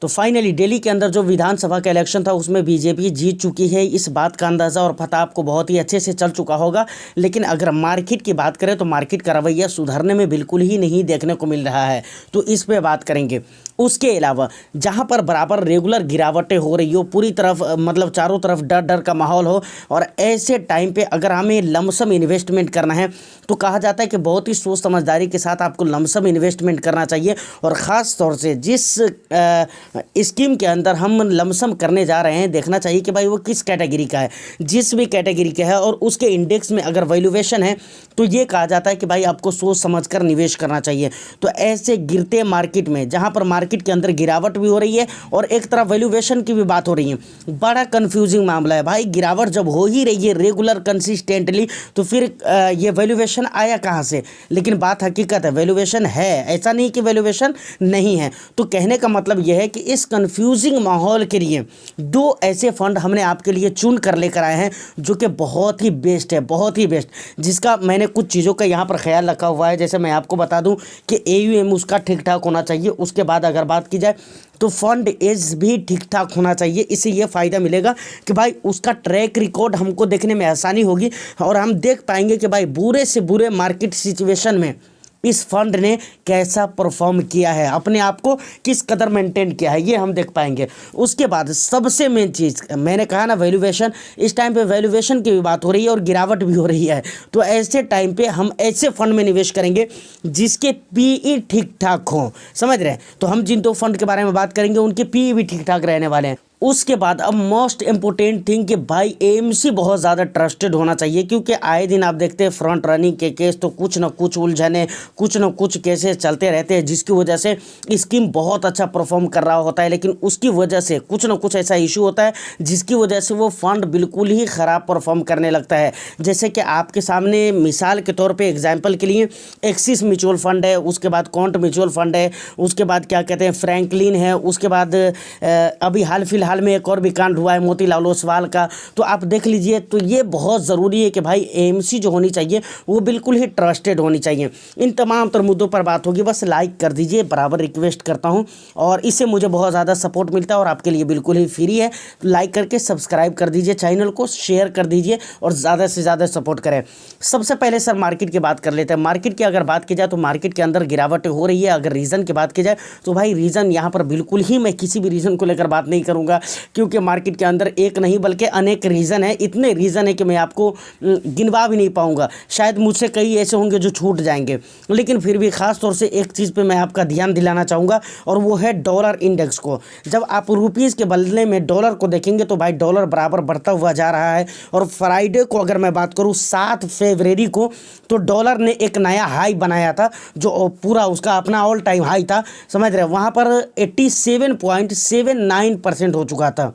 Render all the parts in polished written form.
तो फाइनली दिल्ली के अंदर जो विधानसभा का इलेक्शन था उसमें बीजेपी जीत चुकी है। इस बात का अंदाज़ा और पता आपको बहुत ही अच्छे से चल चुका होगा। लेकिन अगर मार्केट की बात करें तो मार्केट का रवैया सुधरने में बिल्कुल ही नहीं देखने को मिल रहा है, तो इस पे बात करेंगे। उसके अलावा जहाँ पर बराबर रेगुलर गिरावटें हो रही हो, पूरी तरफ मतलब चारों तरफ डर डर का माहौल हो, और ऐसे टाइम पे अगर हमें लमसम इन्वेस्टमेंट करना है तो कहा जाता है कि बहुत ही सोच समझदारी के साथ आपको लमसम इन्वेस्टमेंट करना चाहिए। और ख़ास तौर से जिस स्कीम के अंदर हम लमसम करने जा रहे हैं, देखना चाहिए कि भाई वो किस कैटेगरी का है। जिस भी कैटेगरी का है और उसके इंडेक्स में अगर वैल्यूएशन है तो ये कहा जाता है कि भाई आपको सोच समझकर निवेश करना चाहिए। तो ऐसे गिरते मार्केट में, जहाँ पर मार्केट के अंदर गिरावट भी हो रही है और एक तरफ वैल्यूएशन की भी बात हो रही है, बड़ा कंफ्यूजिंग मामला है भाई। गिरावट जब हो ही रही है रेगुलर कंसिस्टेंटली, तो फिर ये वैल्यूएशन आया कहाँ से? लेकिन बात हकीकत है, वैल्यूएशन है, ऐसा नहीं कि वैल्यूएशन नहीं है। तो कहने का मतलब यह है कि इस कंफ्यूजिंग माहौल के लिए दो ऐसे फंड हमने आपके लिए चुन कर लेकर आए हैं जो कि बहुत ही बेस्ट है, बहुत ही बेस्ट, जिसका मैंने कुछ चीज़ों का यहाँ पर ख्याल रखा हुआ है। जैसे मैं आपको बता दूं कि AUM उसका ठीक ठाक होना चाहिए। उसके बाद अगर बात की जाए तो फंड एज भी ठीक ठाक होना चाहिए। इससे ये फ़ायदा मिलेगा कि भाई उसका ट्रैक रिकॉर्ड हमको देखने में आसानी होगी और हम देख पाएंगे कि भाई बुरे से बुरे मार्केट सिचुएशन में इस फंड ने कैसा परफॉर्म किया है, अपने आप को किस कदर मेंटेन किया है, ये हम देख पाएंगे। उसके बाद सबसे मेन चीज़ मैंने कहा ना, वैल्यूएशन। इस टाइम पे वैल्यूएशन की भी बात हो रही है और गिरावट भी हो रही है। तो ऐसे टाइम पे हम ऐसे फंड में निवेश करेंगे जिसके PE ठीक ठाक हों, समझ रहे हैं? तो हम जिन दो फंड के बारे में बात करेंगे उनके PE भी ठीक ठाक रहने वाले हैं। उसके बाद अब मोस्ट इंपॉर्टेंट थिंग कि भाई AMC बहुत ज़्यादा ट्रस्टेड होना चाहिए, क्योंकि आए दिन आप देखते हैं फ्रंट रनिंग के केस, तो कुछ ना कुछ उलझने, कुछ ना कुछ केसेस चलते रहते हैं, जिसकी वजह से स्कीम बहुत अच्छा परफॉर्म कर रहा होता है, लेकिन उसकी वजह से कुछ ना कुछ ऐसा इशू होता है जिसकी वजह से वो फंड बिल्कुल ही ख़राब परफॉर्म करने लगता है। जैसे कि आपके सामने मिसाल के तौर पर एग्जाम्पल के लिए एक्सिस म्यूचुअल फंड है, उसके बाद कॉन्ट म्यूचुअल फंड है, उसके बाद क्या कहते हैं फ्रैंकलिन है, उसके बाद अभी हाल में एक और भी कांड हुआ है मोतीलाल ओसवाल का। तो आप देख लीजिए, तो ये बहुत ज़रूरी है कि भाई AMC जो होनी चाहिए वो बिल्कुल ही ट्रस्टेड होनी चाहिए। इन तमाम तर मुद्दों पर बात होगी, बस लाइक कर दीजिए, बराबर रिक्वेस्ट करता हूं, और इससे मुझे बहुत ज़्यादा सपोर्ट मिलता है और आपके लिए बिल्कुल ही फ्री है। तो लाइक करके सब्सक्राइब कर दीजिए, चैनल को शेयर कर दीजिए और ज़्यादा से ज़्यादा सपोर्ट करें। सबसे पहले सर मार्केट की बात कर लेते हैं। मार्केट की अगर बात की जाए तो मार्केट के अंदर गिरावट हो रही है। अगर रीज़न की बात की जाए तो भाई रीज़न यहाँ पर बिल्कुल ही, मैं किसी भी रीज़न को लेकर बात नहीं करूँगा, क्योंकि मार्केट के अंदर एक नहीं बल्कि अनेक रीज़न है। इतने रीज़न है कि मैं आपको गिनवा भी नहीं पाऊंगा, शायद मुझसे कई ऐसे होंगे जो छूट जाएंगे। लेकिन फिर भी ख़ास तौर से एक चीज़ पे मैं आपका ध्यान दिलाना चाहूँगा, और वो है डॉलर इंडेक्स को। जब आप रुपीज़ के बदले में डॉलर को देखेंगे तो भाई डॉलर बराबर बढ़ता हुआ जा रहा है। और फ्राइडे को अगर मैं बात करूँ 7 फरवरी को, तो डॉलर ने एक नया हाई बनाया था, जो पूरा उसका अपना ऑल टाइम हाई था, समझ रहे हैं? वहाँ पर 87.79% हो चुका था।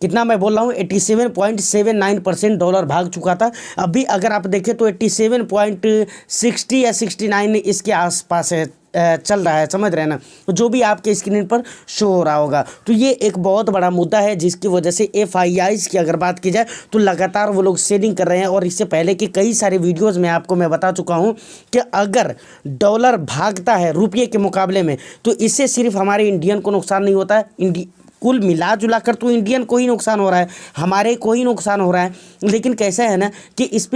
कितना मैं बोल रहा हूँ, 87.79% डॉलर भाग चुका था। अभी अगर आप देखें तो 87.60 या 69 इसके आसपास है, चल रहा है, समझ रहे हैं ना? जो भी आपके स्क्रीन पर शो हो रहा होगा। तो ये एक बहुत बड़ा मुद्दा है जिसकी वजह से FIIs की अगर बात की जाए तो लगातार वो लोग सेलिंग कर रहे हैं। और इससे पहले की कई सारे वीडियोस में आपको मैं बता चुका हूँ कि अगर डॉलर भागता है रुपये के मुकाबले में तो इससे सिर्फ हमारे इंडियन को नुकसान नहीं होता है, कुल मिला जुला कर तो इंडियन को ही नुकसान हो रहा है, हमारे को ही नुकसान हो रहा है। लेकिन कैसा है ना कि इस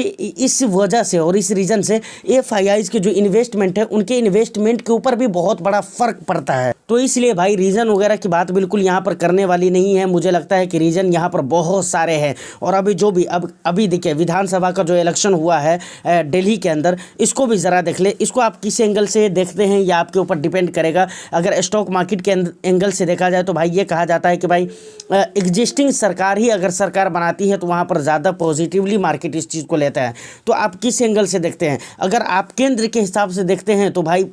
वजह से और इस रीज़न से FIIs के जो इन्वेस्टमेंट है उनके इन्वेस्टमेंट के ऊपर भी बहुत बड़ा फ़र्क पड़ता है। तो इसलिए भाई रीज़न वगैरह की बात बिल्कुल यहाँ पर करने वाली नहीं है। मुझे लगता है कि रीज़न यहाँ पर बहुत सारे हैं। और अभी जो भी अभी देखिए विधानसभा का जो इलेक्शन हुआ है दिल्ली के अंदर, इसको भी ज़रा देख ले। इसको आप किस एंगल से देखते हैं या आपके ऊपर डिपेंड करेगा। अगर स्टॉक मार्केट के एंगल से देखा जाए तो भाई ये कहा जाता है कि भाई एग्जिस्टिंग सरकार ही अगर सरकार बनाती है तो वहाँ पर ज़्यादा पॉजिटिवली मार्केट इस चीज़ को लेता है। तो आप किस एंगल से देखते हैं? अगर आप केंद्र के हिसाब से देखते हैं तो भाई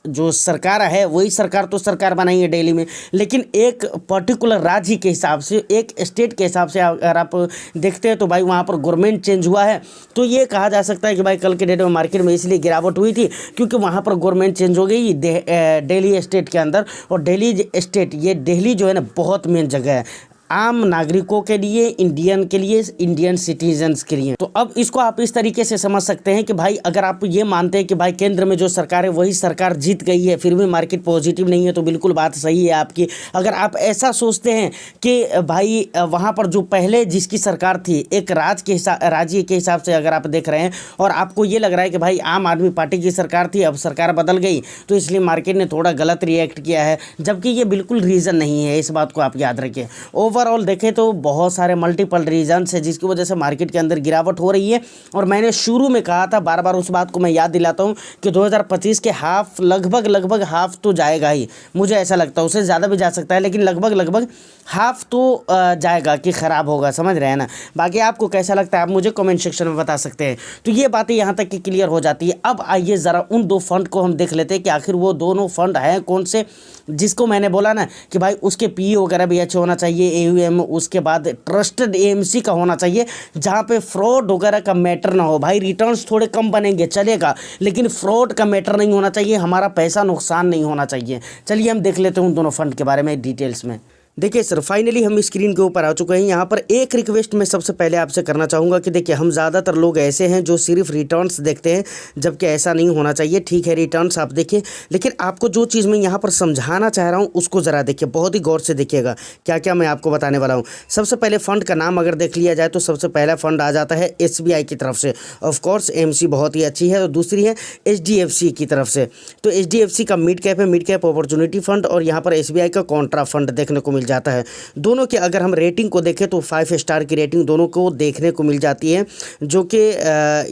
जो सरकार है वही सरकार तो सरकार बनाई है दिल्ली में, लेकिन एक पर्टिकुलर राज्य के हिसाब से, एक स्टेट के हिसाब से अगर आप देखते हैं तो भाई वहाँ पर गवर्नमेंट चेंज हुआ है। तो ये कहा जा सकता है कि भाई कल के डेट में मार्केट में इसलिए गिरावट हुई थी क्योंकि वहाँ पर गवर्नमेंट चेंज हो गई दिल्ली स्टेट के अंदर। और दिल्ली स्टेट, ये दिल्ली जो है ना बहुत मेन जगह है। आम नागरिकों के लिए, इंडियन के लिए, इंडियन सिटीजन्स के लिए। तो अब इसको आप इस तरीके से समझ सकते हैं कि भाई अगर आप ये मानते हैं कि भाई केंद्र में जो सरकार है वही सरकार जीत गई है, फिर भी मार्केट पॉजिटिव नहीं है, तो बिल्कुल बात सही है आपकी। अगर आप ऐसा सोचते हैं कि भाई वहाँ पर जो पहले जिसकी सरकार थी, एक राज्य के हिसाब से अगर आप देख रहे हैं और आपको ये लग रहा है कि भाई आम आदमी पार्टी की सरकार थी, अब सरकार बदल गई तो इसलिए मार्केट ने थोड़ा गलत रिएक्ट किया है, जबकि ये बिल्कुल रीज़न नहीं है। इस बात को आप याद रखिए। ओवरऑल देखें तो बहुत सारे मल्टीपल रीजन्स है जिसकी वजह से मार्केट के अंदर गिरावट हो रही है। और मैंने शुरू में कहा था, बार बार उस बात को मैं याद दिलाता हूँ कि 2025 के हाफ लगभग हाफ तो जाएगा ही, मुझे ऐसा लगता है। उससे ज़्यादा भी जा सकता है, लेकिन लगभग हाफ तो जाएगा कि ख़राब होगा, समझ रहे हैं ना। बाकी आपको कैसा लगता है आप मुझे कमेंट सेक्शन में बता सकते हैं। तो ये बातें यहाँ तक कि क्लियर हो जाती है। अब आइए ज़रा उन दो फंड को हम देख लेते हैं कि आखिर वो दोनों फंड हैं कौन से, जिसको मैंने बोला ना कि भाई उसके पी वगैरह भी अच्छे होना चाहिए, एयूएम, उसके बाद ट्रस्टेड एएमसी का होना चाहिए, जहाँ पे फ्रॉड वगैरह का मैटर ना हो। भाई रिटर्न्स थोड़े कम बनेंगे चलेगा, लेकिन फ्रॉड का मैटर नहीं होना चाहिए, हमारा पैसा नुकसान नहीं होना चाहिए। चलिए हम देख लेते हैं उन दोनों फंड के बारे में डिटेल्स में। देखिए सर, फाइनली हम स्क्रीन के ऊपर आ चुके हैं। यहाँ पर एक रिक्वेस्ट मैं सबसे पहले आपसे करना चाहूँगा कि देखिए हम ज़्यादातर लोग ऐसे हैं जो सिर्फ रिटर्न्स देखते हैं, जबकि ऐसा नहीं होना चाहिए। ठीक है रिटर्न्स आप देखिए, लेकिन आपको जो चीज़ मैं यहाँ पर समझाना चाह रहा हूँ उसको ज़रा देखिए, बहुत ही गौर से देखिएगा क्या क्या मैं आपको बताने वाला हूँ। सबसे पहले फ़ंड का नाम अगर देख लिया जाए तो सबसे पहला फ़ंड आ जाता है SBI की तरफ से। ऑफकोर्स एएमसी बहुत ही अच्छी है। और दूसरी है HDFC की तरफ से। तो HDFC का मिड कैप है, मिड कैप अपॉर्चुनिटी फंड, और यहाँ पर SBI का कॉन्ट्रा फंड देखने को मिल जाता है। दोनों के अगर हम रेटिंग को देखें तो 5 स्टार की रेटिंग दोनों को देखने को मिल जाती है, जो कि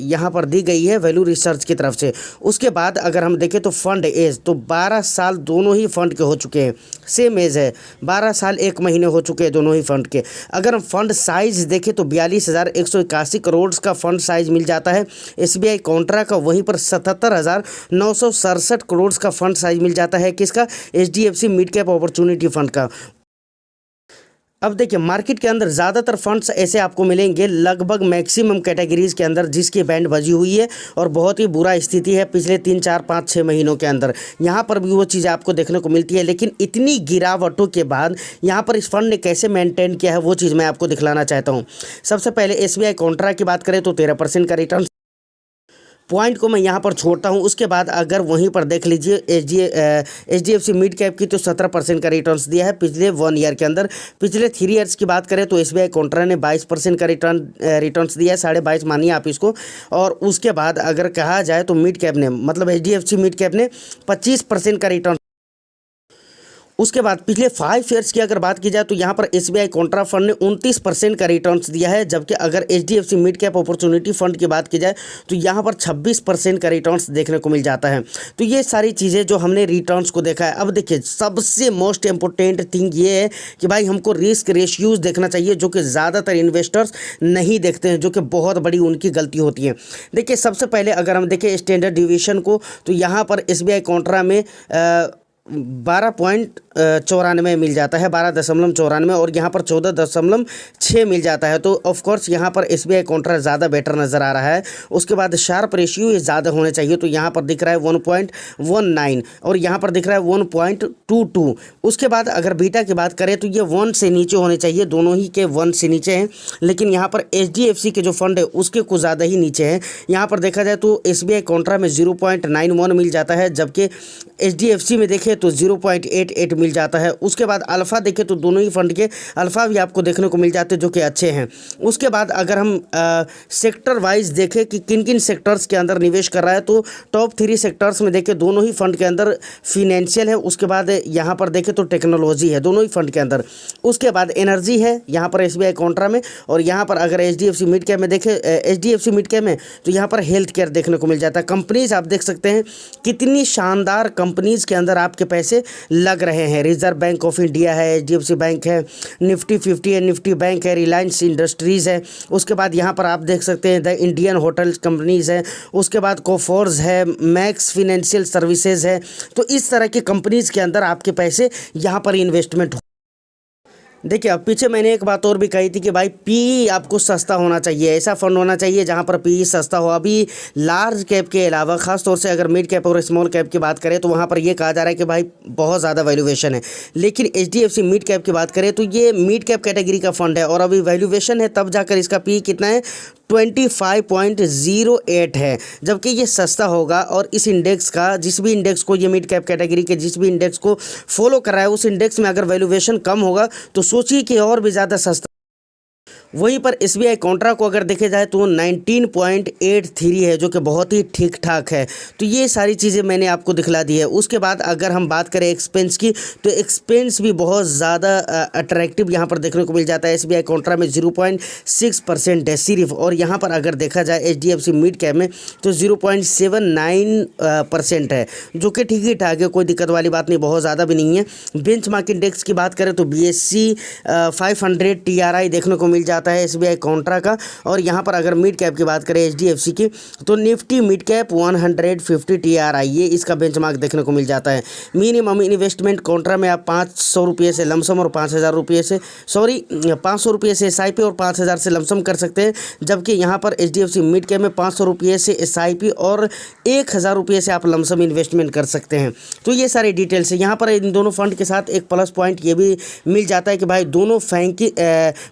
यहाँ पर दी गई है वैल्यू रिसर्च की तरफ से। उसके बाद अगर हम देखें तो फंड एज तो 12 साल दोनों ही फंड के हो चुके हैं, सेम एज है, 12 साल 1 महीने हो चुके हैं दोनों ही फंड के। अगर हम फंड साइज देखें तो 42,181 करोड़ का फंड साइज मिल जाता है SBI कॉन्ट्रा का। वहीं पर 77,967 करोड़ का फंड साइज मिल जाता है किसका, HDFC mid cap opportunity fund का। अब देखिए मार्केट के अंदर ज़्यादातर फंड्स ऐसे आपको मिलेंगे, लगभग मैक्सिमम कैटेगरीज़ के अंदर जिसकी बैंड बजी हुई है और बहुत ही बुरा स्थिति है पिछले 3, 4, 5, 6 महीनों के अंदर। यहाँ पर भी वो चीज़ें आपको देखने को मिलती है, लेकिन इतनी गिरावटों के बाद यहाँ पर इस फंड ने कैसे मेंटेन किया है वो चीज़ मैं आपको दिखलाना चाहता हूँ। सबसे पहले SBI कॉन्ट्रा की बात करें तो 13% का रिटर्न पॉइंट को मैं यहाँ पर छोड़ता हूँ। उसके बाद अगर वहीं पर देख लीजिए HDFC मिड कैप की तो 17% का रिटर्न्स दिया है पिछले 1 ईयर के अंदर। पिछले 3 ईयर्स की बात करें तो SBI कॉन्ट्रा ने 22% का रिटर्न्स दिया है, 22.5 मानिए आप इसको। और उसके बाद अगर कहा जाए तो मिड कैप ने, मतलब HDFC मिड कैप ने 25% का रिटर्न। उसके बाद पिछले 5 ईयर्स की अगर बात की जाए तो यहाँ पर SBI कॉन्ट्रा फंड ने 29% का रिटर्न्स दिया है, जबकि अगर HDFC mid cap opportunity fund की बात की जाए तो यहाँ पर 26% का रिटर्न्स देखने को मिल जाता है। तो ये सारी चीज़ें जो हमने रिटर्न्स को देखा है। अब देखिए सबसे मोस्ट इम्पोर्टेंट थिंग ये है कि भाई हमको रिस्क रेशियोज देखना चाहिए, जो कि ज़्यादातर इन्वेस्टर्स नहीं देखते हैं, जो कि बहुत बड़ी उनकी गलती होती है। देखिए सबसे पहले अगर हम देखें स्टैंडर्ड डिविएशन को तो यहाँ पर SBI कॉन्ट्रा में 12.94 मिल जाता है, 12.94, और यहाँ पर 14.6 मिल जाता है। तो ऑफकोर्स यहाँ पर SBI कॉन्ट्रा ज़्यादा बेटर नज़र आ रहा है। उसके बाद शार्प रेशियो ये ज़्यादा होने चाहिए, तो यहाँ पर दिख रहा है 1.19 और यहाँ पर दिख रहा है 1.22। उसके बाद अगर बीटा की बात करें तो ये 1 से नीचे होने चाहिए, दोनों ही के 1 से नीचे हैं, लेकिन यहाँ पर HDFC के जो फंड है उसके कुछ ज़्यादा ही नीचे हैं। यहाँ पर देखा जाए तो SBI कॉन्ट्रा में 0.91 मिल जाता है, जबकि HDFC में देखें तो 0.88 मिल जाता है। उसके बाद अल्फ़ा देखें तो दोनों ही फंड के अल्फ़ा भी आपको देखने को मिल जाते हैं, जो कि अच्छे हैं। उसके बाद अगर हम सेक्टर वाइज देखें कि किन किन सेक्टर्स के अंदर निवेश कर रहा है तो टॉप 3 सेक्टर्स में देखें दोनों ही फंड के अंदर फिनेंशियल है। उसके बाद यहाँ पर देखें तो टेक्नोलॉजी है दोनों ही फंड के अंदर। उसके बाद एनर्जी है यहाँ पर SBI कॉन्ट्रा में, और यहाँ पर अगर HDFC मिड कैप में देखें HDFC मिड कैप में तो यहाँ पर हेल्थ केयर देखने को मिल जाता है। कंपनीज आप देख सकते हैं कितनी शानदार कंपनीज के अंदर आपके पैसे लग रहे हैं। रिजर्व बैंक ऑफ इंडिया है, HDFC बैंक है, निफ्टी 50 है, निफ्टी बैंक है, रिलायंस इंडस्ट्रीज़ है। उसके बाद यहाँ पर आप देख सकते हैं द इंडियन होटल कंपनीज़ है। उसके बाद कोफोर्स है, मैक्स फिनेंशियल सर्विसेज है। तो इस तरह की कंपनीज़ के अंदर आपके पैसे यहाँ पर इन्वेस्टमेंट देखिए, अब पीछे मैंने एक बात और भी कही थी कि भाई पी आपको सस्ता होना चाहिए, ऐसा फंड होना चाहिए जहां पर पी सस्ता हो। अभी लार्ज कैप के अलावा खास तौर से अगर मिड कैप और स्मॉल कैप की बात करें तो वहां पर ये कहा जा रहा है कि भाई बहुत ज़्यादा वैल्यूएशन है। लेकिन एचडीएफसी मिड कैप की बात करें तो ये मिड कैप कैटेगरी का फंड है और अभी वैल्यूएशन है तब जाकर इसका पी कितना है, 25.08 है, जबकि ये सस्ता होगा। और इस इंडेक्स का, जिस भी इंडेक्स को, ये मिड कैप कैटेगरी के जिस भी इंडेक्स को फॉलो कर रहा है, उस इंडेक्स में अगर वैल्यूएशन कम होगा तो सोचिए कि और भी ज़्यादा सस्ता। वहीं पर एसबीआई कॉन्ट्रा को अगर देखे जाए तो 19.83 है, जो कि बहुत ही ठीक ठाक है। तो ये सारी चीज़ें मैंने आपको दिखला दी है। उसके बाद अगर हम बात करें एक्सपेंस की, तो एक्सपेंस भी बहुत ज़्यादा अट्रैक्टिव यहाँ पर देखने को मिल जाता है। एसबीआई कॉन्ट्रा में 0.6% है सिर्फ, और यहाँ पर अगर देखा जाए एचडीएफसी मिड कैप में तो 0.79% है, जो कि ठीक ही ठाक है, कोई दिक्कत वाली बात नहीं, बहुत ज़्यादा भी नहीं है। बेंचमार्क इंडेक्स की बात करें तो BSE 500 TRI देखने को मिल जाता है एसबीआई कॉन्ट्रा का। और यहाँ पर अगर मिड कैप की बात करें एचडीएफसी की तो निफ्टी मिड कैप 150 TRI, ये इसका बेंचमार्क देखने को मिल जाता है। मिनिमम इन्वेस्टमेंट कॉन्ट्रा में आप 500 रुपये से लमसम और 5,000 रुपये से 500 रुपये से SIP और 5,000 से लमसम कर सकते हैं, जबकि यहाँ पर एचडीएफसी मिड कैप में 500 रुपये से SIP और 1,000 रुपये से आप लमसम इन्वेस्टमेंट कर सकते हैं। तो ये सारी डिटेल्स है। यहाँ पर इन दोनों फंड के साथ एक प्लस पॉइंट ये भी मिल जाता है कि भाई दोनों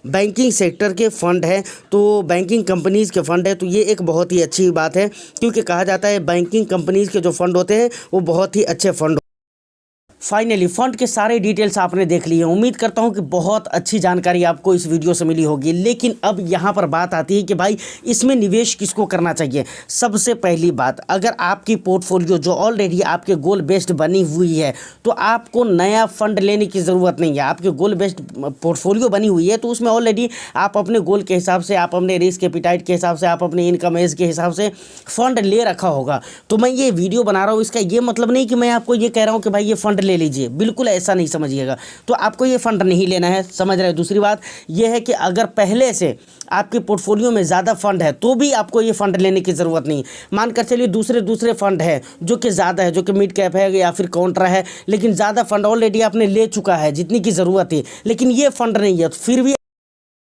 बैंकिंग सेक्टर के फंड है, तो बैंकिंग कंपनीज़ के फंड है, तो ये एक बहुत ही अच्छी बात है, क्योंकि कहा जाता है बैंकिंग कंपनीज़ के जो फंड होते हैं वो बहुत ही अच्छे फंड। फाइनली फंड के सारे डिटेल्स आपने देख लिए। उम्मीद करता हूं कि बहुत अच्छी जानकारी आपको इस वीडियो से मिली होगी। लेकिन अब यहां पर बात आती है कि भाई इसमें निवेश किसको करना चाहिए। सबसे पहली बात, अगर आपकी पोर्टफोलियो जो ऑलरेडी आपके गोल बेस्ड बनी हुई है तो आपको नया फंड लेने की ज़रूरत नहीं है। आपके गोल बेस्ड पोर्टफोलियो बनी हुई है तो उसमें ऑलरेडी आप अपने गोल के हिसाब से, आप अपने रिस्क एपिटाइट के हिसाब से, आप अपने इनकम एज के हिसाब से फंड ले रखा होगा। तो मैं ये वीडियो बना रहा हूँ, इसका ये मतलब नहीं कि मैं आपको ये कह रहा हूँ कि भाई ये फंड ले लीजिए, बिल्कुल ऐसा नहीं समझिएगा। तो आपको ये फंड नहीं लेना है, समझ रहे हैं। दूसरी बात ये है कि अगर पहले से आपके पोर्टफोलियो में ज़्यादा फंड है तो भी आपको ये फंड लेने की ज़रूरत नहीं। मानकर चलिए दूसरे फंड है जो कि ज़्यादा है, जो कि मिड कैप है या फिर कॉन्ट्रा है, लेकिन ज़्यादा फंड ऑलरेडी आपने ले चुका है जितनी की ज़रूरत है, लेकिन ये फंड नहीं है, तो फिर भी,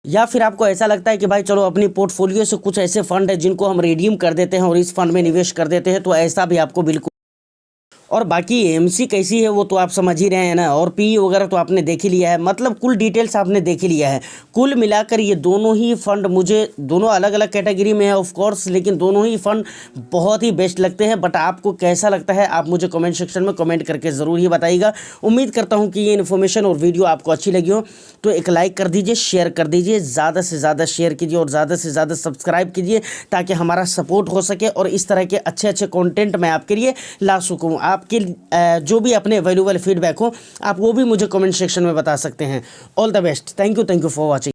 या फिर आपको ऐसा लगता है कि भाई चलो अपनी पोर्टफोलियो से कुछ ऐसे फंड है जिनको हम रिडीम कर देते हैं और इस फंड में निवेश कर देते हैं, तो ऐसा भी आपको बिल्कुल। और बाकी एमसी कैसी है वो तो आप समझ ही रहे हैं ना, और पी वगैरह तो आपने देख ही लिया है, मतलब कुल डिटेल्स आपने देख ही लिया है। कुल मिलाकर ये दोनों ही फंड, मुझे दोनों अलग अलग कैटेगरी में है ऑफ कोर्स, लेकिन दोनों ही फंड बहुत ही बेस्ट लगते हैं। बट आपको कैसा लगता है आप मुझे कमेंट सेक्शन में कमेंट करके ज़रूर ही बताइएगा। उम्मीद करता हूँ कि ये इन्फॉर्मेशन और वीडियो आपको अच्छी लगी हो, तो एक लाइक कर दीजिए, शेयर कर दीजिए, ज़्यादा से ज़्यादा शेयर कीजिए और ज़्यादा से ज़्यादा सब्सक्राइब कीजिए, ताकि हमारा सपोर्ट हो सके और इस तरह के अच्छे अच्छे कॉन्टेंट मैं आपके लिए ला सकूँ। आपके जो भी अपने वैल्यूएबल फीडबैक हो आप वो भी मुझे कमेंट सेक्शन में बता सकते हैं। All the best, thank you for watching.